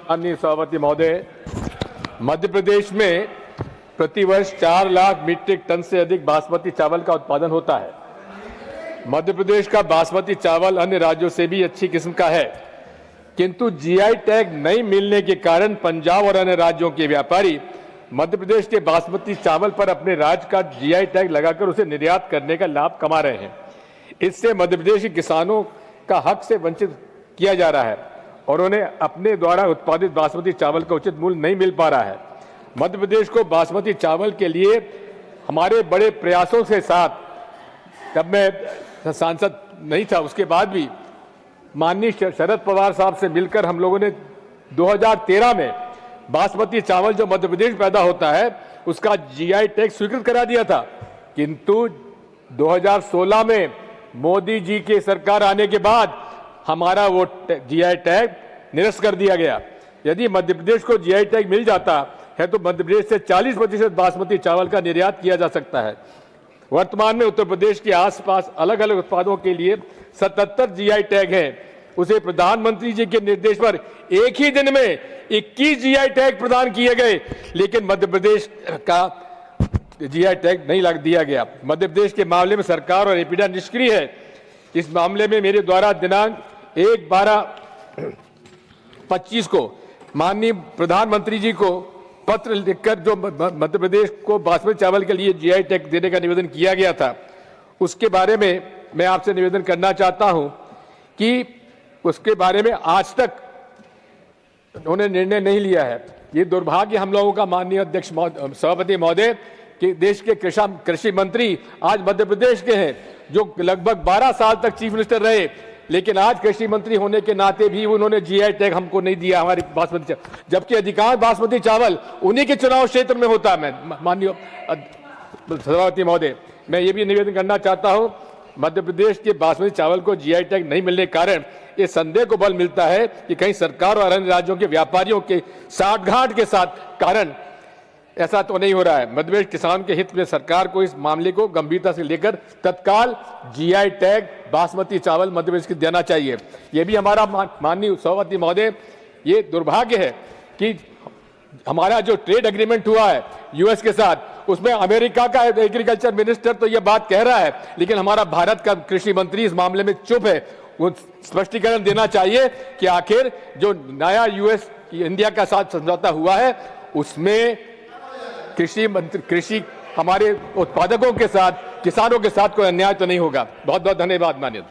माननीय सभापति महोदय, मध्य प्रदेश में प्रतिवर्ष 4 लाख मीट्रिक टन से अधिक बासमती चावल का उत्पादन होता है। मध्य प्रदेश का बासमती चावल अन्य राज्यों से भी अच्छी किस्म का है, किंतु जीआई टैग नहीं मिलने के कारण पंजाब और अन्य राज्यों के व्यापारी मध्य प्रदेश के बासमती चावल पर अपने राज्य का जीआई टैग लगाकर उसे निर्यात करने का लाभ कमा रहे हैं। इससे मध्य प्रदेश के किसानों का हक से वंचित किया जा रहा है और उन्हें अपने द्वारा उत्पादित बासमती चावल का उचित मूल्य नहीं मिल पा रहा है। मध्य प्रदेश को बासमती चावल के लिए हमारे बड़े प्रयासों के साथ, जब मैं सांसद नहीं था उसके बाद भी माननीय शरद पवार साहब से मिलकर हम लोगों ने 2013 में बासमती चावल जो मध्य प्रदेश में पैदा होता है उसका जीआई टैग स्वीकृत करा दिया था, किंतु 2016 में मोदी जी की सरकार आने के बाद हमारा वो जीआई टैग निरस्त कर दिया गया। यदि मध्य प्रदेश को जीआई टैग मिल जाता है तो मध्य प्रदेश से 40% बासमती चावल का निर्यात किया जा सकता है। वर्तमान में उत्तर प्रदेश के आसपास अलग अलग उत्पादों के लिए 77 जीआई टैग हैं। उसे प्रधानमंत्री जी के निर्देश पर एक ही दिन में 21 जीआई टैग प्रदान किए गए, लेकिन मध्य प्रदेश का जीआई टैग नहीं लग दिया गया। मध्य प्रदेश के मामले में सरकार और एपीडा निष्क्रिय है। इस मामले में मेरे द्वारा दिनांक 1/12/25 को माननीय प्रधानमंत्री जी को पत्र लिखकर जो मध्य प्रदेश को बासमती चावल के लिए जीआई टैग देने का निवेदन किया गया था, उसके बारे में मैं आपसे निवेदन करना चाहता हूं कि उसके बारे में आज तक उन्होंने निर्णय नहीं लिया है। ये दुर्भाग्य हम लोगों का माननीय अध्यक्ष सभापति महोदय कि देश के कृषि मंत्री आज मध्य प्रदेश के हैं, जो लगभग 12 साल तक चीफ मिनिस्टर रहे, लेकिन आज कृषि मंत्री होने के नाते भी उन्होंने जीआई टैग हमको नहीं दिया हमारी बासमती चावल, जबकि अधिकांश बासमती चावल उन्हीं के चुनाव क्षेत्र में होता है। मैं माननीय सभापति महोदय, मैं ये भी निवेदन करना चाहता हूं, मध्य प्रदेश के बासमती चावल को जीआई टैग नहीं मिलने के कारण ये संदेह को बल मिलता है कि कहीं सरकार और अन्य राज्यों के व्यापारियों के साठगांठ के साथ कारण ऐसा तो नहीं हो रहा है। मध्य प्रदेश किसान के हित में सरकार को इस मामले को गंभीरता से लेकर तत्काल जीआई टैग बासमती चावल मध्य प्रदेश को देना चाहिए। यह भी हमारा माननीय सभापति महोदय, ये दुर्भाग्य है कि हमारा जो ट्रेड एग्रीमेंट हुआ है यूएस के साथ, उसमें अमेरिका का एग्रीकल्चर मिनिस्टर तो ये बात कह रहा है, लेकिन हमारा भारत का कृषि मंत्री इस मामले में चुप है। वो स्पष्टीकरण देना चाहिए कि आखिर जो नया यूएस इंडिया का साथ समझौता हुआ है उसमें कृषि हमारे उत्पादकों के साथ, किसानों के साथ कोई अन्याय तो नहीं होगा। बहुत बहुत धन्यवाद माननीय।